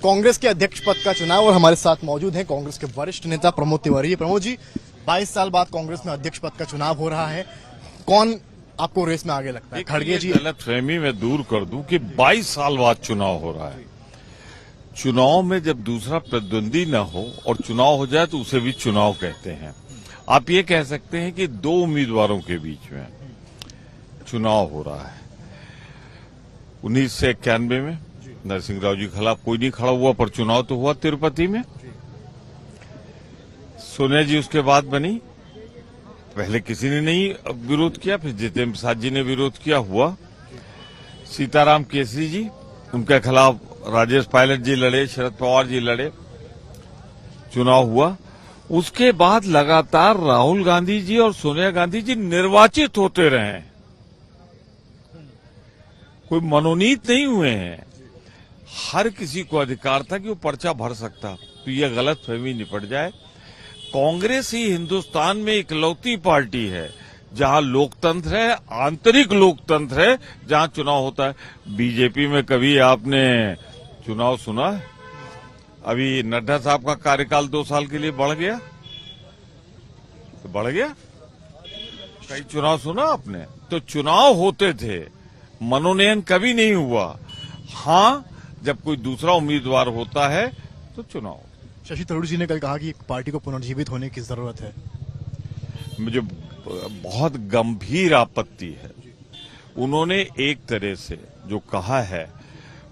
कांग्रेस के अध्यक्ष पद का चुनाव और हमारे साथ मौजूद हैं कांग्रेस के वरिष्ठ नेता प्रमोद तिवारी। प्रमोद जी, 22 साल बाद कांग्रेस में अध्यक्ष पद का चुनाव हो रहा है, कौन आपको रेस में आगे लगता है? खड़गे जी? गलतफहमी में दूर कर दूं कि 22 साल बाद चुनाव हो रहा है। चुनाव में जब दूसरा प्रतिद्वंदी न हो और चुनाव हो जाए तो उसे भी चुनाव कहते हैं। आप ये कह सकते हैं कि दो उम्मीदवारों के बीच में चुनाव हो रहा है। 1991 में नरसिंह राव जी के खिलाफ कोई नहीं खड़ा हुआ, पर चुनाव तो हुआ तिरुपति में। सोनिया जी उसके बाद बनी, पहले किसी ने नहीं विरोध किया, फिर जितेंद्र प्रसाद जी ने विरोध किया, हुआ। सीताराम केसरी जी, उनके खिलाफ राजेश पायलट जी लड़े, शरद पवार जी लड़े, चुनाव हुआ। उसके बाद लगातार राहुल गांधी जी और सोनिया गांधी जी निर्वाचित होते रहे, कोई मनोनीत नहीं हुए हैं। हर किसी को अधिकार था कि वो पर्चा भर सकता, तो ये गलतफहमी निपट जाए। कांग्रेस ही हिंदुस्तान में इकलौती पार्टी है जहां लोकतंत्र है, आंतरिक लोकतंत्र है, जहां चुनाव होता है। बीजेपी में कभी आपने चुनाव सुना है? अभी नड्डा साहब का कार्यकाल 2 साल के लिए बढ़ गया, तो बढ़ गया। कई चुनाव सुना आपने? तो चुनाव होते थे, मनोनयन कभी नहीं हुआ। हाँ, जब कोई दूसरा उम्मीदवार होता है तो चुनाव। शशि थरूर जी ने कल कहा कि पार्टी को पुनर्जीवित होने की जरूरत है। मुझे बहुत गंभीर आपत्ति है। उन्होंने एक तरह से जो कहा है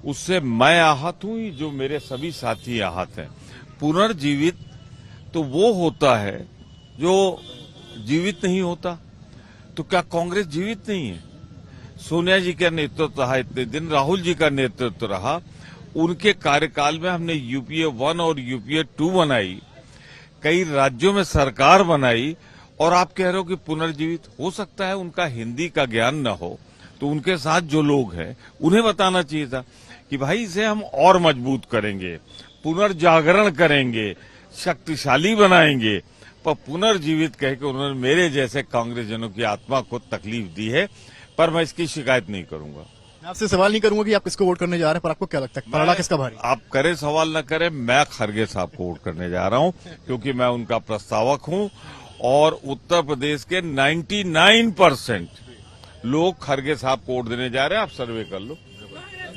उससे मैं आहत हूं, जो मेरे सभी साथी आहत हैं। पुनर्जीवित तो वो होता है जो जीवित नहीं होता। तो क्या कांग्रेस जीवित नहीं है? सोनिया जी का नेतृत्व रहा इतने दिन, राहुल जी का नेतृत्व रहा, उनके कार्यकाल में हमने यूपीए 1 और यूपीए 2 बनाई, कई राज्यों में सरकार बनाई, और आप कह रहे हो कि पुनर्जीवित हो सकता है? उनका हिंदी का ज्ञान न हो तो उनके साथ जो लोग हैं उन्हें बताना चाहिए था कि भाई इसे हम और मजबूत करेंगे, पुनर्जागरण करेंगे, शक्तिशाली बनाएंगे। पर पुनर्जीवित कह के उन्होंने मेरे जैसे कांग्रेसजनों की आत्मा को तकलीफ दी है, पर मैं इसकी शिकायत नहीं करूंगा। मैं आपसे सवाल नहीं करूंगा कि आप किसको वोट करने जा रहे हैं, पर आपको क्या लगता है पलड़ा किसका भारी? आप करें सवाल न करें, मैं खड़गे साहब को वोट करने जा रहा हूं, क्योंकि मैं उनका प्रस्तावक हूं और उत्तर प्रदेश के 99% लोग खड़गे साहब को वोट देने जा रहे हैं। आप सर्वे कर लो।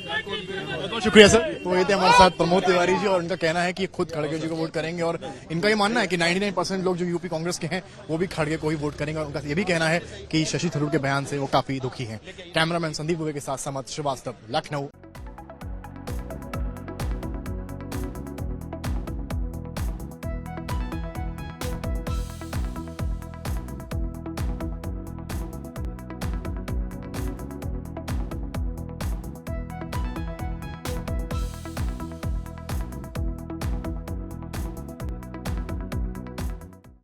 बहुत शुक्रिया सर। तो ये थे हमारे साथ प्रमोद तिवारी जी, और इनका कहना है कि खुद खड़गे जी को वोट करेंगे, और इनका ये मानना है कि 99% लोग जो यूपी कांग्रेस के हैं वो भी खड़गे को ही वोट करेंगे, और उनका ये भी कहना है कि शशि थरूर के बयान से वो काफी दुखी हैं। कैमरामैन संदीप दुबे के साथ समत श्रीवास्तव, लखनऊ।